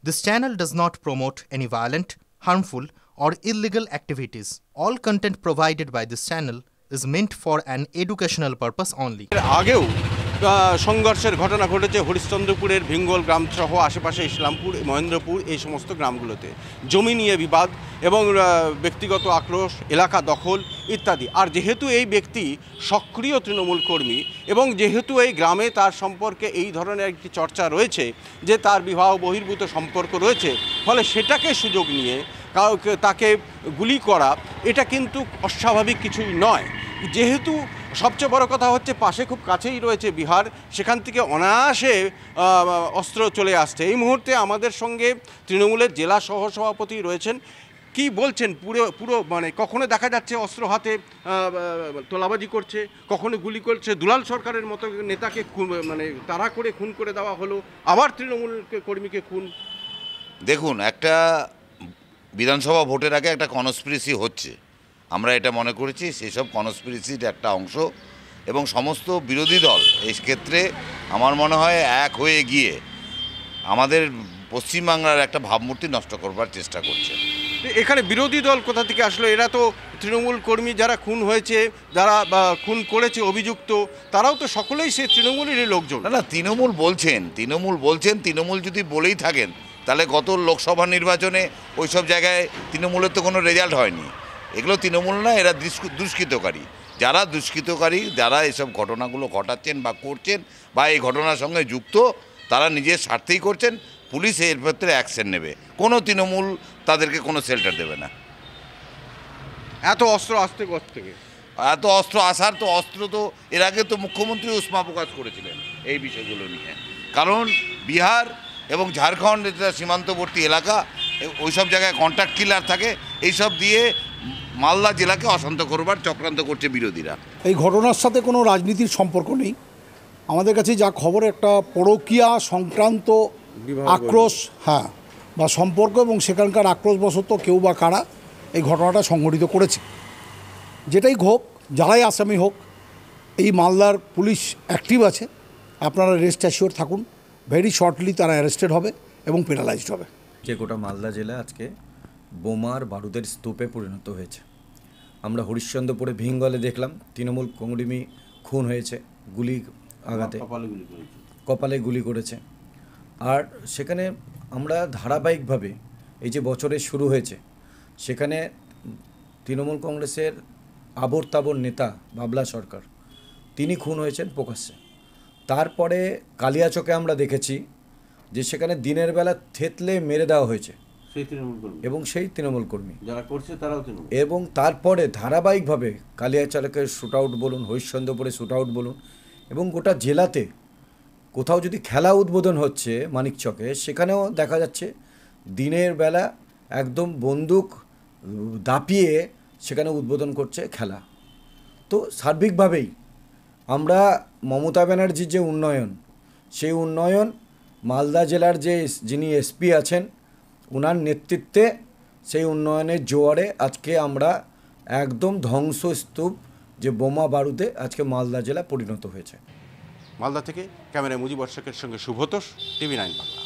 This channel does not promote any violent, harmful, or illegal activities. All content provided by this channel is meant for an educational purpose only. আগেও সংঘর্ষের ঘটনা ঘটেছে হরিশ্চন্দ্রপুরের ভিঙ্গল গ্রাম সহ আশেপাশে ইসলামপুর, মহেন্দ্রপুর এই সমস্ত গ্রামগুলোতে জমি নিয়ে বিবাদ এবং ব্যক্তিগত আক্রোশ, এলাকা দখল ইত্যাদি। আর যেহেতু এই ব্যক্তি সক্রিয় তৃণমূল কর্মী এবং যেহেতু এই গ্রামে তার সম্পর্কে এই ধরনের একটি চর্চা রয়েছে যে তার বিবাহ বহির্ভূত সম্পর্ক রয়েছে, ফলে সেটাকে সুযোগ নিয়ে তাকে গুলি করা এটা কিন্তু অস্বাভাবিক কিছুই নয়। যেহেতু সবচেয়ে বড় কথা হচ্ছে পাশে খুব কাছেই রয়েছে বিহার, সেখান থেকে অনায়াসে অস্ত্র চলে আসছে। এই মুহূর্তে আমাদের সঙ্গে তৃণমূলের জেলা সহসভাপতি রয়েছেন। কি বলছেন পুরো মানে কখনো দেখা যাচ্ছে অস্ত্র হাতে তোলাবাজি করছে, কখনো গুলি করছে, দুলাল সরকারের মতো নেতাকে মানে তাড়া করে খুন করে দেওয়া হলো, আবার তৃণমূল কর্মীকে খুন। দেখুন, একটা বিধানসভা ভোটের আগে একটা কনস্পিরেসি হচ্ছে, আমরা এটা মনে করেছি সেসব কনস্পিরেসির একটা অংশ, এবং সমস্ত বিরোধী দল এই ক্ষেত্রে আমার মনে হয় এক হয়ে গিয়ে আমাদের পশ্চিমবাংলার একটা ভাবমূর্তি নষ্ট করবার চেষ্টা করছে। এখানে বিরোধী দল কোথা থেকে আসলো? এরা তো তৃণমূল কর্মী যারা খুন হয়েছে, যারা খুন করেছে অভিযুক্ত, তারাও তো সকলেই সে তৃণমূলেরই লোকজন। না, তৃণমূল বলছেন, তৃণমূল যদি বলেই থাকেন তাহলে গত লোকসভা নির্বাচনে ওইসব জায়গায় তৃণমূলের তো কোনো রেজাল্ট হয়নি। এগুলো তৃণমূল না, এরা দুষ্কৃতকারী। যারা এসব ঘটনাগুলো ঘটাচ্ছেন বা করছেন বা এই ঘটনার সঙ্গে যুক্ত, তারা নিজের স্বার্থেই করছেন। পুলিশ এর ক্ষেত্রে অ্যাকশন নেবে, কোনো তৃণমূল তাদেরকে কোনো শেল্টার দেবে না। এত অস্ত্র আসতে থেকে এত অস্ত্র আসার তো এর আগে তো মুখ্যমন্ত্রী উষ্মা প্রকাশ করেছিলেন এই বিষয়গুলো নিয়ে। কারণ বিহার এবং ঝাড়খণ্ড যেটা সীমান্তবর্তী এলাকা, ওইসব জায়গায় কন্ট্রাক্ট কিলার থাকে, এইসব দিয়ে মালদা জেলাকে অশান্ত করবার চক্রান্ত করছে বিরোধীরা। এই ঘটনার সাথে কোনো রাজনীতির সম্পর্ক নেই। আমাদের কাছে যা খবর, একটা পরকীয়া সংক্রান্ত আক্রোশ বা সম্পর্ক, এবং সেখানকার আক্রোশবশত কেউ বা কারা এই ঘটনাটা সংঘটিত করেছে। যেটাই হোক, যারাই আসামি হোক, এই মালদার পুলিশ অ্যাক্টিভ আছে। আপনারা রেস্ট অ্যাসিওর থাকুন, ভেরি শর্টলি তারা অ্যারেস্টেড হবে এবং পেনালাইজড হবে। যে গোটা মালদা জেলা আজকে বোমার বারুদের স্তূপে পরিণত হয়েছে। আমরা হরিশ্চন্দ্রপুরে ভিঙ্গলে দেখলাম তৃণমূল কর্মী খুন হয়েছে গুলি আঘাতে, কপালে গুলি করেছে। আর সেখানে আমরা ধারাবাহিকভাবে এই যে বছরে শুরু হয়েছে, সেখানে তৃণমূল কংগ্রেসের আবর তাবর নেতা বাবলা সরকার, তিনি খুন হয়েছেন প্রকাশ্যে। তারপরে কালিয়াচকে আমরা দেখেছি যে সেখানে দিনের বেলা থেতলে মেরে দেওয়া হয়েছে সেই তৃণমূল কর্মী যারা করছে তারাও তৃণমূল। এবং তারপরে ধারাবাহিকভাবে কালিয়াচকের শ্যুট আউট বলুন, হরিশ্চন্দ্রপুরে শ্যুট আউট বলুন, এবং গোটা জেলাতে কোথাও যদি খেলা উদ্বোধন হচ্ছে মানিকচকে, সেখানেও দেখা যাচ্ছে দিনের বেলা একদম বন্দুক দাপিয়ে সেখানে উদ্বোধন করছে খেলা। তো সার্বিকভাবেই আমরা মমতা ব্যানার্জির যে উন্নয়ন, সেই উন্নয়ন মালদা জেলার যিনি এসপি আছেন ওনার নেতৃত্বে, সেই উন্নয়নের জোয়ারে আজকে আমরা একদম ধ্বংসস্তূপ যে বোমা বারুদে আজকে মালদা জেলা পরিণত হয়েছে। মালদা থেকে ক্যামেরায় মুজিবর শেখের সঙ্গে শুভতোষ, TV9 বাংলা।